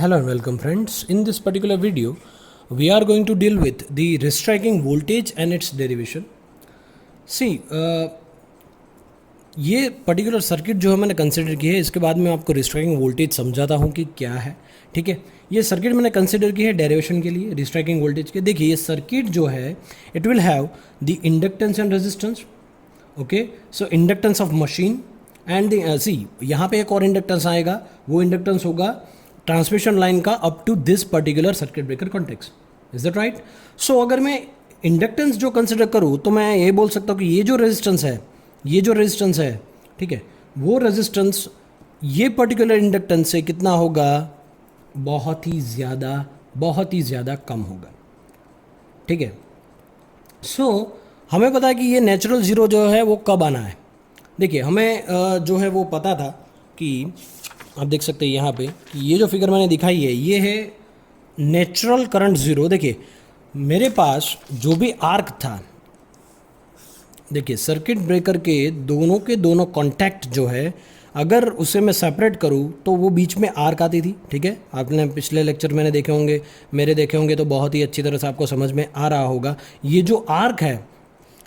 Hello and welcome friends. In this particular video, we are going to deal with the restriking voltage and its derivation. See, ये particular circuit जो है मैंने consider की है, इसके बाद मैं आपको रिस्ट्राइकिंग वोल्टेज समझाता हूँ कि क्या है. ठीक है, ये सर्किट मैंने कंसिडर की है डेरिवेशन के लिए रिस्ट्राइकिंग वोल्टेज के. देखिए ये सर्किट जो है it will have the inductance and resistance. Okay, so inductance of machine and see यहाँ पे एक और इंडक्टेंस आएगा, वो इंडक्टेंस होगा ट्रांसमिशन लाइन का up to this particular circuit breaker context. Is that right? So अगर मैं इंडक्टेंस जो कंसिडर करूँ तो मैं ये बोल सकता हूँ कि ये जो रेजिस्टेंस है, ठीक है, वो रेजिस्टेंस ये पर्टिकुलर इंडक्टेंस से कितना होगा, बहुत ही ज़्यादा कम होगा. ठीक है, सो हमें पता है कि ये नेचुरल ज़ीरो जो है वो कब आना है. देखिए हमें जो है वो पता था कि आप देख सकते हैं यहाँ पे कि ये जो फिगर मैंने दिखाई है ये है नेचुरल करंट ज़ीरो. देखिए मेरे पास जो भी आर्क था, देखिए सर्किट ब्रेकर के दोनों कॉन्टैक्ट जो है अगर उसे मैं सेपरेट करूँ तो वो बीच में आर्क आती थी. ठीक है, आपने पिछले लेक्चर मैंने देखे होंगे, मेरे देखे होंगे, तो बहुत ही अच्छी तरह से आपको समझ में आ रहा होगा. ये जो आर्क है,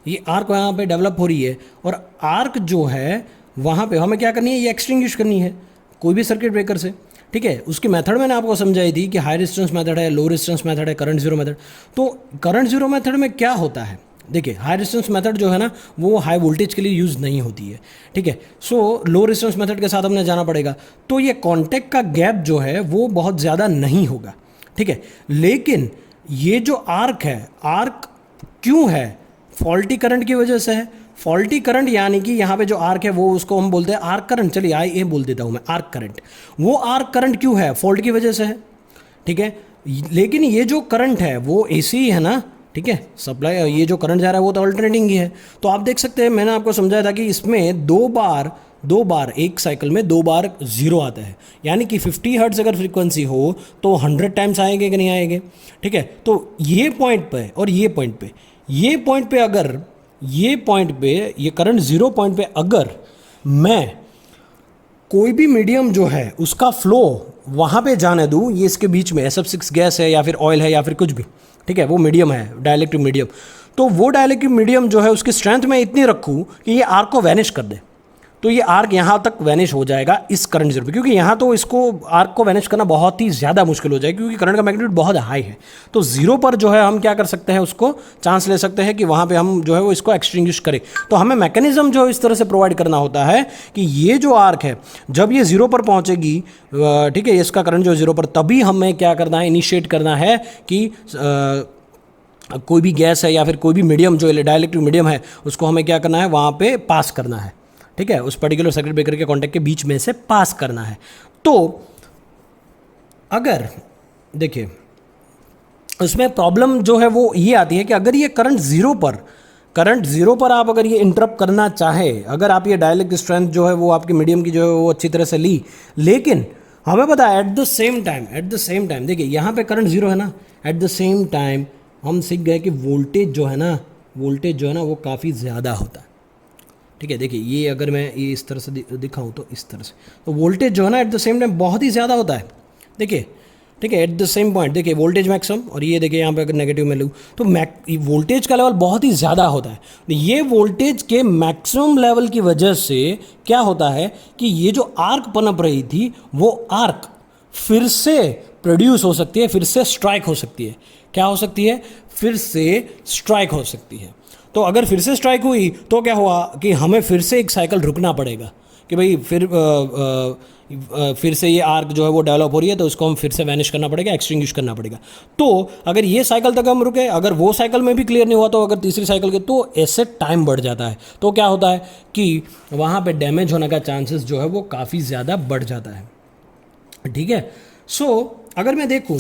ये आर्क यहाँ पे डेवलप हो रही है और आर्क जो है वहाँ पे हमें क्या करनी है, ये एक्सटिंग्विश करनी है कोई भी सर्किट ब्रेकर से. ठीक है, उसकी मेथड मैंने आपको समझाई थी कि हाई रेजिस्टेंस मेथड है, लो रेजिस्टेंस मेथड है, करंट जीरो मेथड. तो करंट जीरो मेथड में क्या होता है, देखिए हाई रेजिस्टेंस मेथड जो है ना वो हाई वोल्टेज के लिए यूज़ नहीं होती है. ठीक है, सो लो रेजिस्टेंस मेथड के साथ हमने जाना पड़ेगा. तो ये कॉन्टैक्ट का गैप जो है वो बहुत ज़्यादा नहीं होगा. ठीक है, लेकिन ये जो आर्क है, आर्क क्यों है, फॉल्टी करंट की वजह से है. फॉल्टी करंट यानी कि यहाँ पे जो आर्क है वो उसको हम बोलते हैं आर्क करंट. चलिए ये बोल देता हूँ मैं आर्क करंट. वो आर्क करंट क्यों है, फॉल्ट की वजह से है. ठीक है, लेकिन ये जो करंट है वो एसी ही है ना. ठीक है, सप्लाई, ये जो करंट जा रहा है वो तो अल्टरनेटिंग ही है. तो आप देख सकते हैं मैंने आपको समझाया था कि इसमें दो बार एक साइकिल में 2 बार जीरो आता है. यानी कि 50 हर्ट्ज अगर फ्रीक्वेंसी हो तो 100 टाइम्स आएंगे कि नहीं आएंगे. ठीक है, तो ये पॉइंट पे और ये पॉइंट पे अगर ये करंट जीरो पॉइंट पे अगर मैं कोई भी मीडियम जो है उसका फ्लो वहाँ पे जाने दूँ, ये इसके बीच में SF6 गैस है या फिर ऑयल है या फिर कुछ भी, ठीक है, वो मीडियम है, डाइलेक्ट्रिक मीडियम, तो वो डाइलेक्ट्रिक मीडियम जो है उसकी स्ट्रेंथ मैं इतनी रखूँ कि ये आर्क को वैनिश कर दे. तो ये आर्क यहाँ तक वैनिश हो जाएगा इस करंट जीरो पे, क्योंकि यहाँ तो इसको आर्क को वैनिश करना बहुत ही ज़्यादा मुश्किल हो जाएगा क्योंकि करंट का मैग्नीट्यूड बहुत हाई है. तो जीरो पर जो है हम क्या कर सकते हैं, उसको चांस ले सकते हैं कि वहाँ पे हम जो है वो इसको एक्सटिंग्विश करें. तो हमें मैकेनिज्म जो इस तरह से प्रोवाइड करना होता है कि ये जो आर्क है जब ये जीरो पर पहुँचेगी, ठीक है, इसका करंट जो जीरो पर, तभी हमें क्या करना है, इनिशिएट करना है कि कोई भी गैस है या फिर कोई भी मीडियम जो डाइलेक्ट्रिक मीडियम है उसको हमें क्या करना है, वहाँ पे पास करना है. ठीक है, उस पर्टिकुलर सर्किट ब्रेकर के कॉन्टैक्ट के बीच में से पास करना है. तो अगर देखिए उसमें प्रॉब्लम जो है वो ये आती है कि अगर ये करंट जीरो पर आप अगर ये इंटरप्ट करना चाहे, अगर आप ये डाइलेक्ट्रिक स्ट्रेंथ जो है वो आपकी मीडियम की जो है वो अच्छी तरह से ली, लेकिन हमें पता है एट द सेम टाइम देखिए यहाँ पे करंट जीरो है ना, एट द सेम टाइम हम सीख गए कि वोल्टेज जो है ना वो काफ़ी ज़्यादा होता है. ठीक है, देखिए ये अगर मैं ये इस तरह से दिखाऊं तो इस तरह से, तो वोल्टेज जो है ना एट द सेम टाइम बहुत ही ज़्यादा होता है. देखिए, ठीक है, एट द सेम पॉइंट देखिए वोल्टेज मैक्सिमम, और ये देखिए यहाँ पे अगर नेगेटिव में लूँ तो वोल्टेज का लेवल बहुत ही ज़्यादा होता है. ये वोल्टेज के मैक्सिमम लेवल की वजह से क्या होता है कि ये जो आर्क पनप रही थी वो आर्क फिर से प्रोड्यूस हो सकती है, फिर से स्ट्राइक हो सकती है. क्या हो सकती है, फिर से स्ट्राइक हो सकती है. तो अगर फिर से स्ट्राइक हुई तो क्या हुआ कि हमें फिर से एक साइकिल रुकना पड़ेगा कि भाई फिर से ये आर्क जो है वो डेवलप हो रही है तो उसको हम फिर से वैनिश करना पड़ेगा, एक्सटिंग्विश करना पड़ेगा. तो अगर ये साइकिल तक हम रुके, अगर वो साइकिल में भी क्लियर नहीं हुआ तो अगर तीसरी साइकिल के, तो ऐसे टाइम बढ़ जाता है. तो क्या होता है कि वहाँ पे डैमेज होने का चांसेस जो है वो काफ़ी ज़्यादा बढ़ जाता है. ठीक है, सो अगर मैं देखूँ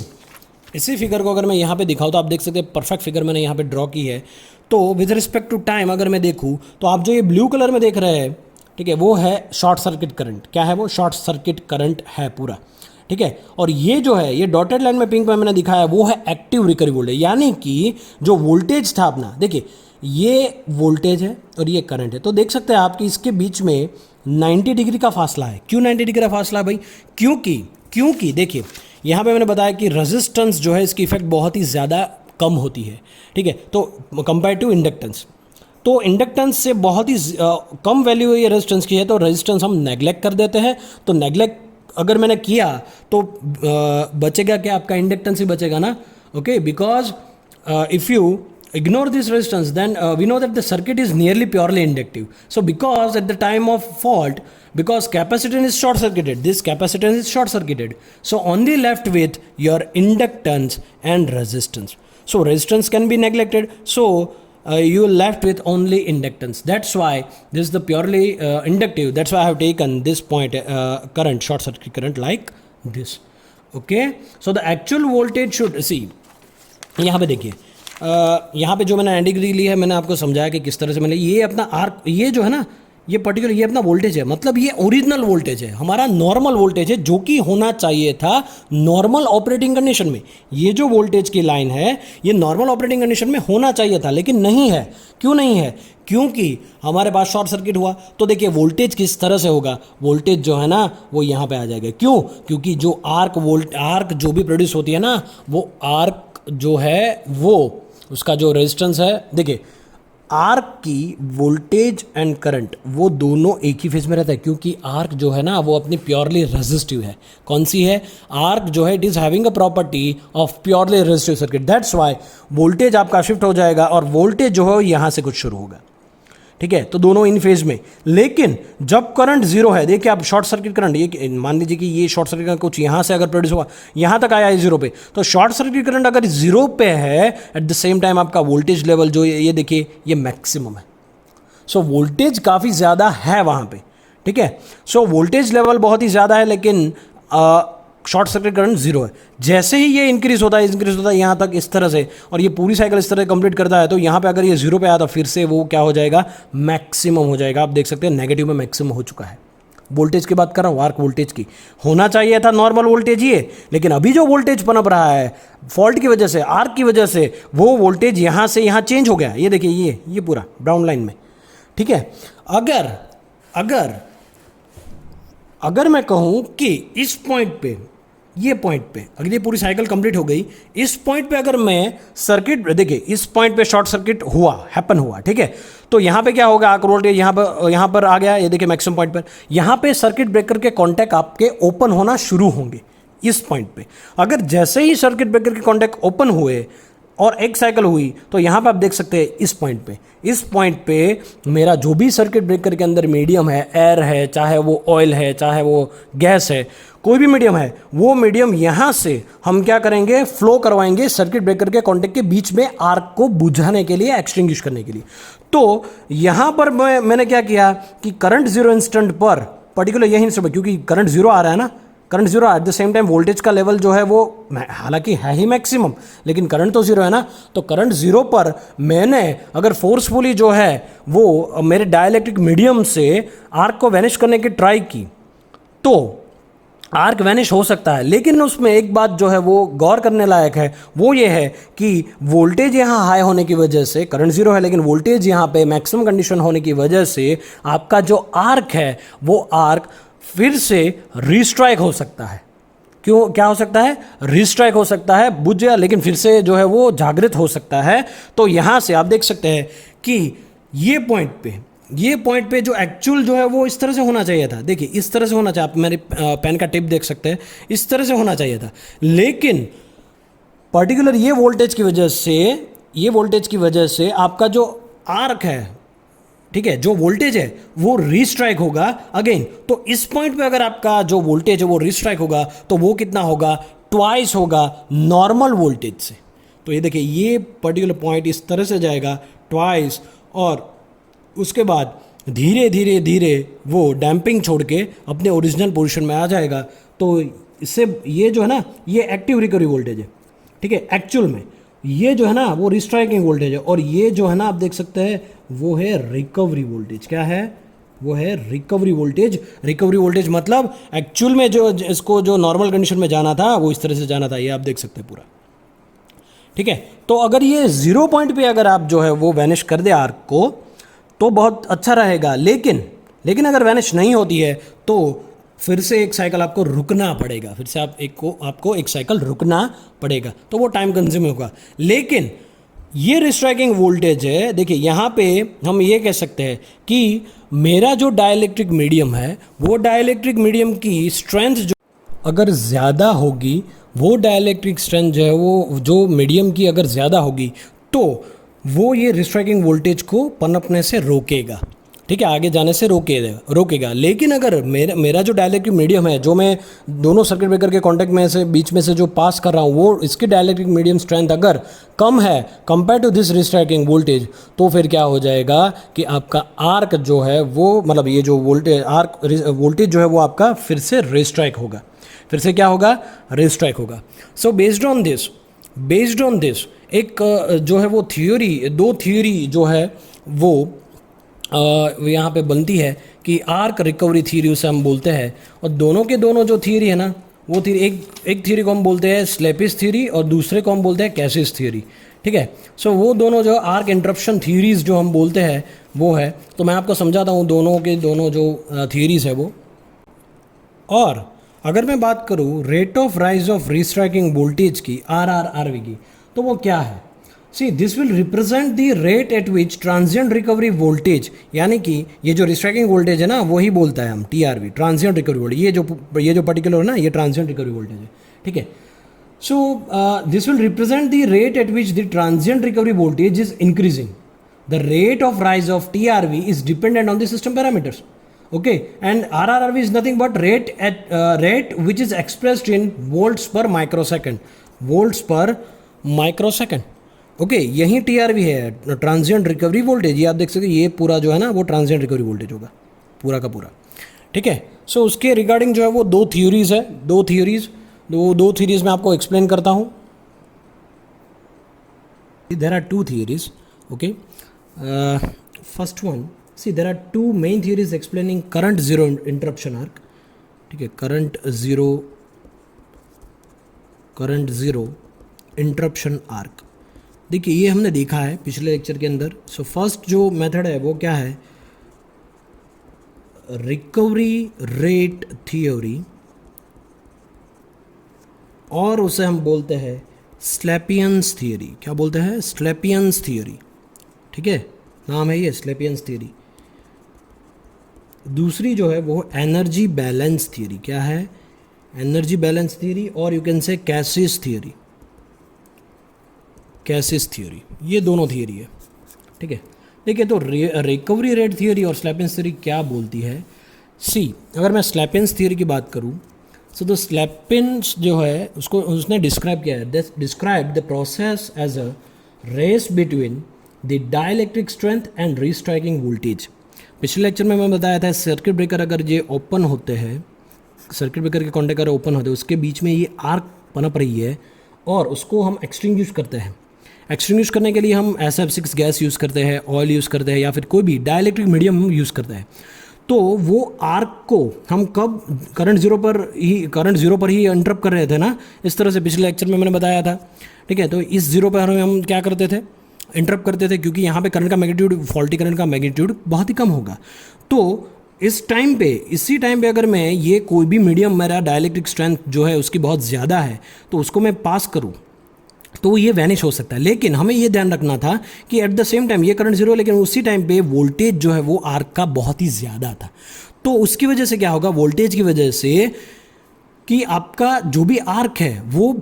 इसी फिगर को, अगर मैं यहाँ पे दिखाऊँ तो आप देख सकते हैं परफेक्ट फिगर मैंने यहाँ पे ड्रॉ की है. तो विद रिस्पेक्ट टू टाइम अगर मैं देखूँ तो आप जो ये ब्लू कलर में देख रहे हैं, ठीक है, वो है शॉर्ट सर्किट करंट. क्या है वो, शॉर्ट सर्किट करंट है पूरा. ठीक है, और ये जो है ये डॉटेड लाइन में पिंक में मैंने दिखाया वो है एक्टिव रिकवरी वोल्टेज. यानी कि जो वोल्टेज था अपना, देखिए ये वोल्टेज है और ये करंट है. तो देख सकते हैं आप कि इसके बीच में 90 डिग्री का फासला है. क्यों 90 डिग्री का फासला भाई, क्योंकि देखिए यहाँ पे मैंने बताया कि रेजिस्टेंस जो है इसकी इफेक्ट बहुत ही ज़्यादा कम होती है, ठीक है, तो कंपेयर टू इंडक्टेंस। तो इंडक्टेंस से बहुत ही कम वैल्यू ये रेजिस्टेंस की है, तो रेजिस्टेंस हम नेग्लेक्ट कर देते हैं। तो नेग्लेक्ट अगर मैंने किया तो बचेगा क्या, आपका इंडक्टेंस ही बचेगा ना, okay, because if you ignore this resistance, then we know that the circuit is nearly purely inductive. So because at the time of fault, because capacitance is short circuited, this capacitance is short circuited, so only left with your inductance and resistance. So resistance can be neglected, so you left with only inductance. That's why this is the purely inductive. That's why I have taken this point current, short circuit current, like this. Okay, so the actual voltage should see, यहाँ पे देखिए, यहाँ पे जो मैंने 90 degree ली है, मैंने आपको समझाया कि किस तरह से मैंने ये अपना आर्क, ये जो है ना, ये पर्टिकुलर ये अपना वोल्टेज है, मतलब ये ओरिजिनल वोल्टेज है, हमारा नॉर्मल वोल्टेज है, जो कि होना चाहिए था नॉर्मल ऑपरेटिंग कंडीशन में। ये जो वोल्टेज की लाइन है ये नॉर्मल ऑपरेटिंग कंडीशन में होना चाहिए था, लेकिन नहीं है। क्यों नहीं है? क्योंकि हमारे पास शॉर्ट सर्किट हुआ। तो देखिए वोल्टेज किस तरह से होगा, वोल्टेज जो है ना वो यहाँ पे आ जाएगा। क्यों? क्योंकि जो आर्क जो भी प्रोड्यूस होती है ना, वो आर्क जो है वो उसका जो रेजिस्टेंस है, देखिए आर्क की वोल्टेज एंड करंट वो दोनों एक ही फेज में रहता है, क्योंकि आर्क जो है ना वो अपनी प्योरली रेजिस्टिव है। कौन सी है? आर्क जो है it is having a property of purely resistive circuit. That's why voltage आपका शिफ्ट हो जाएगा और वोल्टेज जो है यहाँ से कुछ शुरू होगा, ठीक है, तो दोनों इन फेज में। लेकिन जब करंट जीरो है, देखिए आप शॉर्ट सर्किट करंट, ये मान लीजिए कि ये शॉर्ट सर्किट करंट कुछ यहाँ से अगर प्रोड्यूस हुआ, यहाँ तक आया है जीरो पे, तो शॉर्ट सर्किट करंट अगर जीरो पे है, एट द सेम टाइम आपका वोल्टेज लेवल जो ये देखिए ये मैक्सिमम है। सो वोल्टेज काफ़ी ज़्यादा है वहाँ पे, ठीक है। सो वोल्टेज लेवल बहुत ही ज़्यादा है, लेकिन शॉर्ट सर्किट करंट जीरो है। जैसे ही ये इंक्रीज होता है यहाँ तक इस तरह से, और ये पूरी साइकिल इस तरह कंप्लीट करता है, तो यहाँ पे अगर ये जीरो पे आया तो फिर से वो क्या हो जाएगा, मैक्सिमम हो जाएगा। आप देख सकते हैं नेगेटिव में मैक्सिमम हो चुका है। वोल्टेज की बात कर रहा हूँ, आर्क वोल्टेज की। होना चाहिए था नॉर्मल वोल्टेज ये, लेकिन अभी जो वोल्टेज पनप रहा है फॉल्ट की वजह से, आर्क की वजह से, वो वोल्टेज यहाँ से यहाँ चेंज हो गया। ये देखिए ये पूरा ब्राउन लाइन में, ठीक है। अगर मैं कहूँ कि इस पॉइंट पे, ये पॉइंट पे अगर ये पूरी साइकिल कंप्लीट हो गई, इस पॉइंट पे अगर मैं सर्किट, देखिए इस पॉइंट पे शॉर्ट सर्किट हैपन हुआ, ठीक है, तो यहाँ पे क्या होगा, आर्क वोल्टेज यहाँ पर आ गया, ये देखिए मैक्सिमम पॉइंट पर। यहाँ पे सर्किट ब्रेकर के कॉन्टैक्ट आपके ओपन होना शुरू होंगे इस पॉइंट पे। अगर जैसे ही सर्किट ब्रेकर के कॉन्टैक्ट ओपन हुए और एक साइकिल हुई, तो यहाँ पे आप देख सकते हैं इस पॉइंट पे मेरा जो भी सर्किट ब्रेकर के अंदर मीडियम है, एयर है, चाहे वो ऑयल है, चाहे वो गैस है, कोई भी मीडियम है, वो मीडियम यहाँ से हम क्या करेंगे, फ्लो करवाएंगे सर्किट ब्रेकर के कॉन्टैक्ट के बीच में आर्क को बुझाने के लिए, एक्सटिंग्विश करने के लिए। तो यहाँ पर मैंने क्या किया कि करंट जीरो इंस्टेंट पर पर्टिकुलर यही इंस्टेंट, क्योंकि करंट जीरो आ रहा है ना, current zero at the same time voltage का लेवल जो है वो हालांकि है ही मैक्सिमम, लेकिन करंट तो जीरो है ना, तो करंट जीरो पर मैंने अगर फोर्सफुली जो है वो मेरे डाइलेक्ट्रिक मीडियम से आर्क को वैनिश करने की ट्राई की, तो आर्क वैनिश हो सकता है। लेकिन उसमें एक बात जो है वो गौर करने लायक है, वो ये है कि वोल्टेज यहाँ हाई होने की वजह से, करंट जीरो है लेकिन वोल्टेज यहाँ पे मैक्सिमम कंडीशन होने की वजह से आपका जो आर्क है वो आर्क फिर से रिस्ट्राइक हो सकता है। क्यों, क्या हो सकता है? रिस्ट्राइक हो सकता है, बुझ गया, लेकिन फिर से जो है वो जागृत हो सकता है। तो यहाँ से आप देख सकते हैं कि ये पॉइंट पे जो एक्चुअल जो है वो इस तरह से होना चाहिए था। देखिए इस तरह से होना चाहिए, आप मेरे पेन का टिप देख सकते हैं, इस तरह से होना चाहिए था। लेकिन पर्टिकुलर ये वोल्टेज की वजह से आपका जो आर्क है, ठीक है, जो वोल्टेज है वो रिस्ट्राइक होगा अगेन। तो इस पॉइंट पे अगर आपका जो वोल्टेज है वो रिस्ट्राइक होगा, तो वो कितना होगा, ट्वाइस होगा नॉर्मल वोल्टेज से। तो ये देखिए ये पर्टिकुलर पॉइंट इस तरह से जाएगा ट्वाइस, और उसके बाद धीरे धीरे वो डैम्पिंग छोड़ के अपने ओरिजिनल पोजीशन में आ जाएगा। तो इससे ये जो है ना, ये एक्टिव रिकवरी वोल्टेज है, ठीक है। एक्चुअल में ये जो है ना वो रिस्ट्राइकिंग वोल्टेज है, और ये जो है ना आप देख सकते हैं वो है रिकवरी वोल्टेज। क्या है? वो है रिकवरी वोल्टेज। रिकवरी वोल्टेज मतलब एक्चुअल में जो इसको जो नॉर्मल कंडीशन में जाना था वो इस तरह से जाना था, ये आप देख सकते हैं पूरा, ठीक है। तो अगर ये जीरो पॉइंट पे अगर आप जो है वो वैनिश कर दे आर्क को, तो बहुत अच्छा रहेगा। लेकिन अगर वैनिश नहीं होती है तो फिर से एक साइकिल आपको रुकना पड़ेगा, फिर से आपको एक साइकिल रुकना पड़ेगा, तो वो टाइम कंज्यूमिंग होगा। लेकिन ये रिस्ट्राइकिंग वोल्टेज है, देखिए यहाँ पे हम ये कह सकते हैं कि मेरा जो डाइलेक्ट्रिक मीडियम है, वो डाइलेक्ट्रिक मीडियम की स्ट्रेंथ जो अगर ज़्यादा होगी, वो डाइलेक्ट्रिक स्ट्रेंथ जो है वो जो मीडियम की अगर ज़्यादा होगी, तो वो ये रिस्ट्राइकिंग वोल्टेज को पनपने से रोकेगा, ठीक है, आगे जाने से रोकेगा। लेकिन अगर मेरा जो डाइलेक्ट्रिक मीडियम है, जो मैं दोनों सर्किट ब्रेकर के कांटेक्ट में से बीच में से जो पास कर रहा हूँ, वो इसकी डाइलेक्ट्रिक मीडियम स्ट्रेंथ अगर कम है compare to this restriking voltage, तो फिर क्या हो जाएगा कि आपका आर्क जो है वो, मतलब ये जो वोल्टेज जो है वो आपका फिर से रिस्ट्राइक होगा, फिर से क्या होगा, रिस्ट्राइक होगा। सो बेस्ड ऑन दिस एक जो है वो दो थियोरी जो है वो यहाँ पे बनती है कि आर्क रिकवरी थ्योरी उसे हम बोलते हैं। और दोनों के दोनों जो थ्योरी है ना, वो थ्योरी एक थ्योरी को हम बोलते हैं स्लेपिस थ्योरी और दूसरे को हम बोलते हैं कैसिस थ्योरी, ठीक है। सो वो दोनों जो आर्क इंटरप्शन थ्योरीज जो हम बोलते हैं वो है, तो मैं आपको समझाता हूँ दोनों के दोनों जो थ्योरीज है वो। और अगर मैं बात करूँ rate of rise of restriking voltage की, RRRV की, तो वो क्या है? See this will represent the rate at which transient recovery voltage, यानी कि ये जो रिस्ट्राइकिंग वोल्टेज है ना, वही बोलता है हम TRV, ट्रांजिएंट रिकवरी वोल्टेज। ये जो पर्टिकुलर है ना, ये ट्रांजिएंट रिकवरी वोल्टेज है, ठीक है। So this will represent the rate at which the transient recovery voltage is increasing. The rate of rise of TRV is dependent on the system parameters, okay, and RRRV is nothing but rate which is expressed in volts per microsecond, okay, यही TRV है, transient recovery voltage. ये आप देख सकते हैं, ये पूरा जो है ना वो ट्रांजिएंट रिकवरी वोल्टेज होगा पूरा का पूरा, ठीक है। सो उसके रिगार्डिंग जो है वो दो थ्योरीज मैं आपको एक्सप्लेन करता हूँ। There are two theories, okay. First one, see there are two main theories explaining current zero interruption arc, ठीक है, current zero interruption arc। देखिए ये हमने देखा है पिछले लेक्चर के अंदर। सो फर्स्ट जो मेथड है वो क्या है, रिकवरी रेट थ्योरी, और उसे हम बोलते हैं स्लैपियंस थ्योरी। क्या बोलते हैं? स्लैपियंस थ्योरी, ठीक है, नाम है ये स्लैपियंस थ्योरी। दूसरी जो है वो एनर्जी बैलेंस थ्योरी। क्या है? एनर्जी बैलेंस थ्योरी, और you can say Cassis theory. ये दोनों थ्योरी है, ठीक है। देखिए तो रिकवरी रेट थ्योरी और स्लैपियंस थ्योरी क्या बोलती है। सी, अगर मैं स्लैपियंस थ्योरी की बात करूं, सो तो स्लैपियंस जो है उसको उसने डिस्क्राइब किया है, describe the process as a race between the dielectric strength and restriking voltage. पिछले लेक्चर में मैं बताया था सर्किट ब्रेकर अगर ये ओपन होते हैं, सर्किट ब्रेकर के कॉन्टेक्ट अगर ओपन होते हैं, उसके बीच में ये आर्क पनप रही है और उसको हम एक्सटिंग्विश करते हैं। एक्सटिंग्विश करने के लिए हम SF6 गैस यूज़ करते हैं, ऑयल यूज़ करते हैं, या फिर कोई भी डाइलेक्ट्रिक मीडियम हम यूज़ करते हैं। तो वो आर्क को हम कब करंट जीरो पर ही इंटरप्ट कर रहे थे ना, इस तरह से पिछले लेक्चर में मैंने बताया था, ठीक है। तो इस जीरो पर हम क्या करते थे? इंटरप्ट करते थे, क्योंकि यहाँ पे करंट का मैग्नीट्यूड, फॉल्टी करंट का मैग्नीट्यूड बहुत ही कम होगा। तो इसी टाइम पे अगर मैं ये कोई भी मीडियम, मेरा डाइलेक्ट्रिक स्ट्रेंथ जो है उसकी बहुत ज़्यादा है, तो उसको मैं पास करूँ तो ये वैनिश हो सकता है। लेकिन हमें ये ध्यान रखना था कि एट द सेम टाइम ये करंट जीरो, लेकिन उसी टाइम पे वोल्टेज जो है वो आर्क का बहुत ही ज़्यादा था। तो उसकी वजह से क्या होगा, वोल्टेज की वजह से, कि आपका जो भी आर्क है वो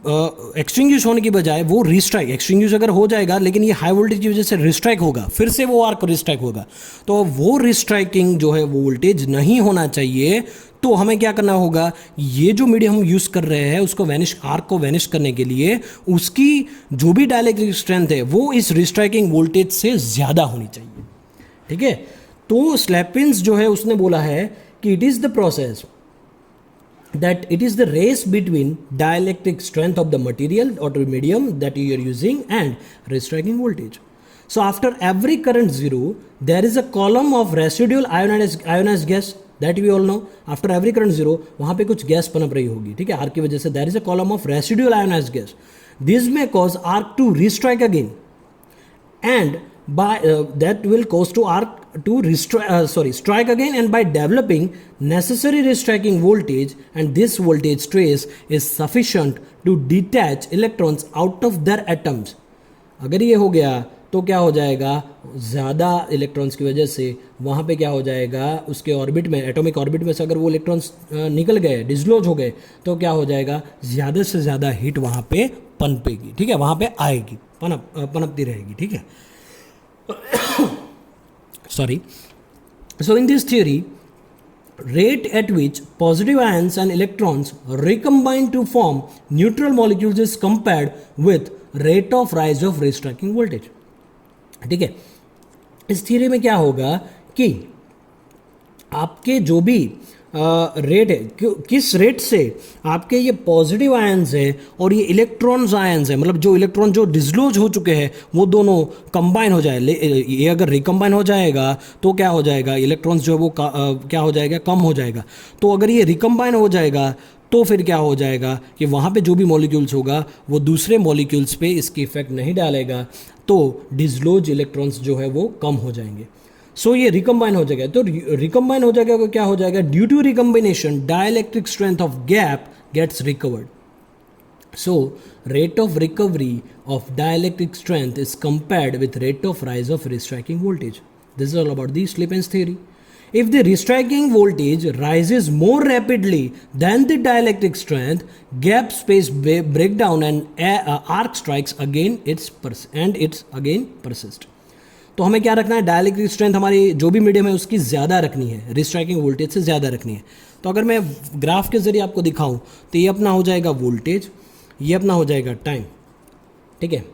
एक्सटिंग्विश होने की बजाय वो रिस्ट्राइक, एक्सटिंग्विश अगर हो जाएगा लेकिन ये हाई वोल्टेज की वजह से रिस्ट्राइक होगा, फिर से वो आर्क रिस्ट्राइक होगा। तो वो रिस्ट्राइकिंग जो है वो वोल्टेज नहीं होना चाहिए। तो हमें क्या करना होगा, ये जो मीडियम हम यूज़ कर रहे हैं उसको आर्क को वैनिश करने के लिए उसकी जो भी डाइलेक्ट्रिक स्ट्रेंथ है वो इस रिस्ट्राइकिंग वोल्टेज से ज़्यादा होनी चाहिए, ठीक है। तो स्लैपियंस जो है उसने बोला है कि it is the process that it is the race between dielectric strength of the material or the medium that you are using and restricting voltage. So after every current zero there is a column of residual ionized gas that we all know. After every current zero वहाँ पे कुछ gas पनप रही होगी, ठीक है, arc की वजह से। there is a column of residual ionized gas. This may cause arc to restrike again, and that will cause to arc to strike again, and by developing necessary restriking voltage, and this voltage trace is sufficient to detach electrons out of their atoms. अगर ये हो गया तो क्या हो जाएगा, ज़्यादा electrons की वजह से वहाँ पे क्या हो जाएगा, उसके ऑर्बिट में, एटॉमिक ऑर्बिट में से अगर वो इलेक्ट्रॉन्स निकल गए, डिसलॉज हो गए, तो क्या हो जाएगा, ज़्यादा से ज़्यादा हीट वहाँ पे पनपेगी, ठीक है, वहाँ पे आएगी, पनपती रहेगी, ठीक है. Sorry. So in this theory, rate at which positive ions and electrons recombine to form neutral molecules is compared with rate of rise of restriking voltage. ठीक है, इस थियरी में क्या होगा कि आपके जो भी रेट है, किस रेट से आपके ये पॉजिटिव आयंस है और ये इलेक्ट्रॉन्स आयंस है, मतलब जो इलेक्ट्रॉन जो डिसलॉज हो चुके हैं वो दोनों कंबाइन हो जाए. ये अगर रिकम्बाइन हो जाएगा तो क्या हो जाएगा, इलेक्ट्रॉन्स जो है वो क्या हो जाएगा, कम हो जाएगा. तो अगर ये रिकम्बाइन हो जाएगा तो फिर क्या हो जाएगा कि वहाँ पे जो भी मॉलिक्यूल्स होगा वो दूसरे मॉलिक्यूल्स पे इसकी इफेक्ट नहीं डालेगा, तो डिसलॉज इलेक्ट्रॉन्स जो है वो कम हो जाएंगे. सो ये रिकम्बाइन हो जाएगा. तो रिकम्बाइन हो जाएगा तो क्या हो जाएगा, due to recombination dielectric strength of gap gets recovered. So rate of recovery of dielectric strength is compared with rate of rise of restriking voltage. This is all about the Slepian's theory. If the restriking voltage rises more rapidly than the dielectric strength, gap space break down and arc strikes again it's again persist. तो हमें क्या रखना है, dielectric strength हमारी जो भी medium है उसकी ज़्यादा रखनी है, रिस्ट्राइकिंग वोल्टेज से ज़्यादा रखनी है. तो अगर मैं ग्राफ के ज़रिए आपको दिखाऊं तो ये अपना हो जाएगा वोल्टेज, ये अपना हो जाएगा टाइम, ठीक है.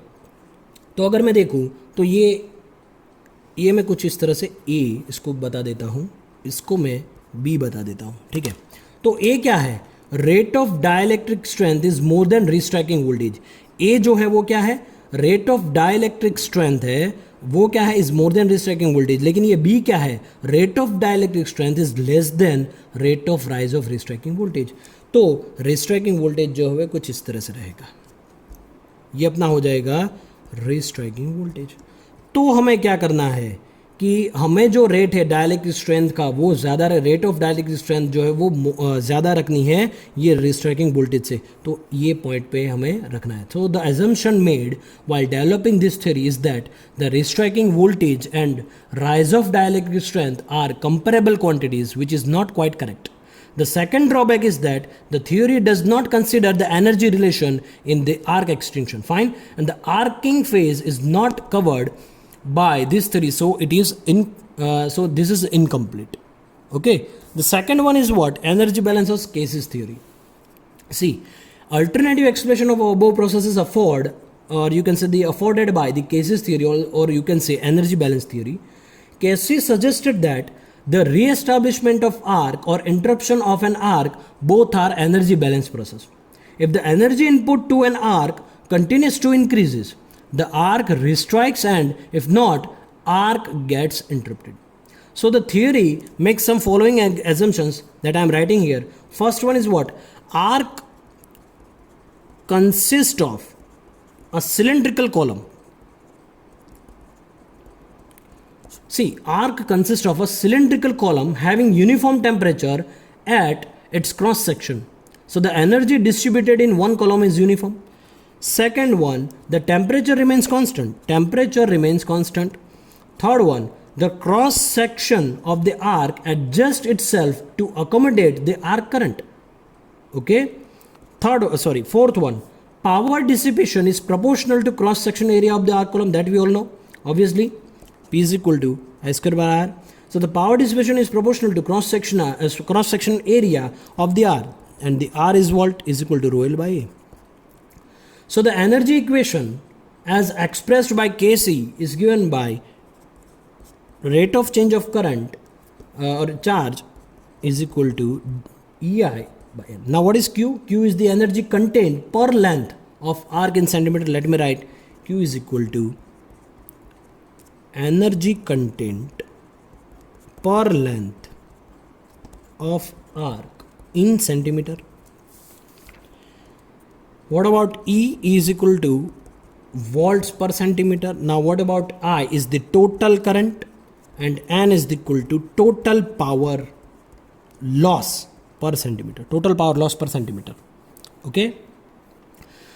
तो अगर मैं देखूं तो ये मैं कुछ इस तरह से ए इसको बता देता हूँ, इसको मैं बी बता देता हूँ, ठीक है. तो ए क्या है, rate of dielectric strength is more than restriking voltage. ए जो है वो क्या है, रेट ऑफ डाइलेक्ट्रिक स्ट्रेंथ है, वो क्या है, is more than restriking voltage. लेकिन ये बी क्या है, rate of dielectric strength is less than rate of rise of restriking voltage. तो रिस्ट्राइकिंग वोल्टेज जो है कुछ इस तरह से रहेगा, ये अपना हो जाएगा रिस्ट्राइकिंग वोल्टेज. तो हमें क्या करना है कि हमें जो रेट है डाइलेक्ट्रिक स्ट्रेंथ का वो ज़्यादा, रेट ऑफ डाइलेक्ट्रिक स्ट्रेंथ जो है वो ज़्यादा रखनी है ये रिस्ट्राइकिंग वोल्टेज से. तो ये पॉइंट पे हमें रखना है. So the assumption made while developing this theory is that the restriking voltage and rise of dielectric strength are comparable quantities, which is not quite correct. The second drawback is that the theory does not consider the energy relation in the arc extinction. Fine, and the arcing phase is not covered by this theory, so it is so this is incomplete. Okay, the second one is what, energy balance of cases theory. See, alternative explanation of above processes afford, or you can say the afforded by the cases theory, or you can say energy balance theory. Cases suggested that the re-establishment of arc or interruption of an arc both are energy balance process. If the energy input to an arc continues to increases, the arc restrikes, and if not, arc gets interrupted. So the theory makes some following assumptions that I am writing here. First one is what, arc consists of a cylindrical column. See, arc consists of a cylindrical column having uniform temperature at its cross section. So the energy distributed in one column is uniform. Second one, the temperature remains constant. Temperature remains constant. Third one, the cross section of the arc adjusts itself to accommodate the arc current. Okay. Fourth one, power dissipation is proportional to cross section area of the arc column. That we all know. Obviously, P is equal to I square by R. So the power dissipation is proportional to cross section area of the arc, and the R is what, is equal to rho L by A. So the energy equation as expressed by Kc is given by rate of change of current or charge is equal to EI by N. Now what is Q? Q is the energy contained per length of arc in centimeter. Let me write Q is equal to energy content per length of arc in centimeter. What about E is equal to volts per centimeter. Now what about I is the total current and N is equal to total power loss per centimeter, total power loss per centimeter. Okay,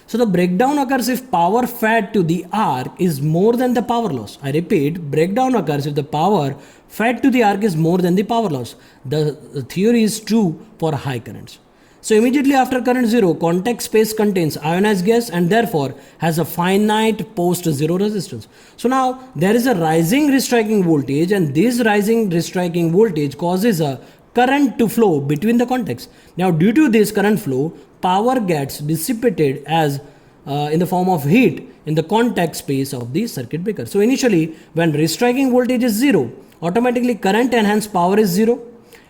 so the breakdown occurs if power fed to the arc is more than the power loss. I repeat, breakdown occurs if the power fed to the arc is more than the power loss. The theory is true for high currents. So immediately after current zero, contact space contains ionized gas and therefore has a finite post zero resistance. So now there is a rising restriking voltage, and this rising restriking voltage causes a current to flow between the contacts. Now due to this current flow, power gets dissipated as in the form of heat in the contact space of the circuit breaker. So initially when restriking voltage is zero, automatically current and hence power is zero.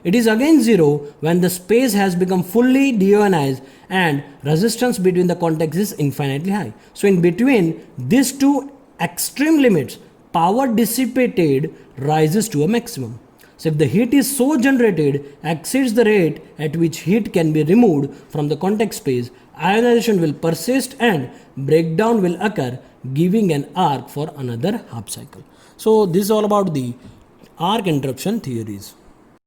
It is again zero when the space has become fully deionized and resistance between the contacts is infinitely high. So in between these two extreme limits, power dissipated rises to a maximum. So if the heat is so generated exceeds the rate at which heat can be removed from the contact space, ionization will persist and breakdown will occur, giving an arc for another half cycle. So this is all about the arc interruption theories.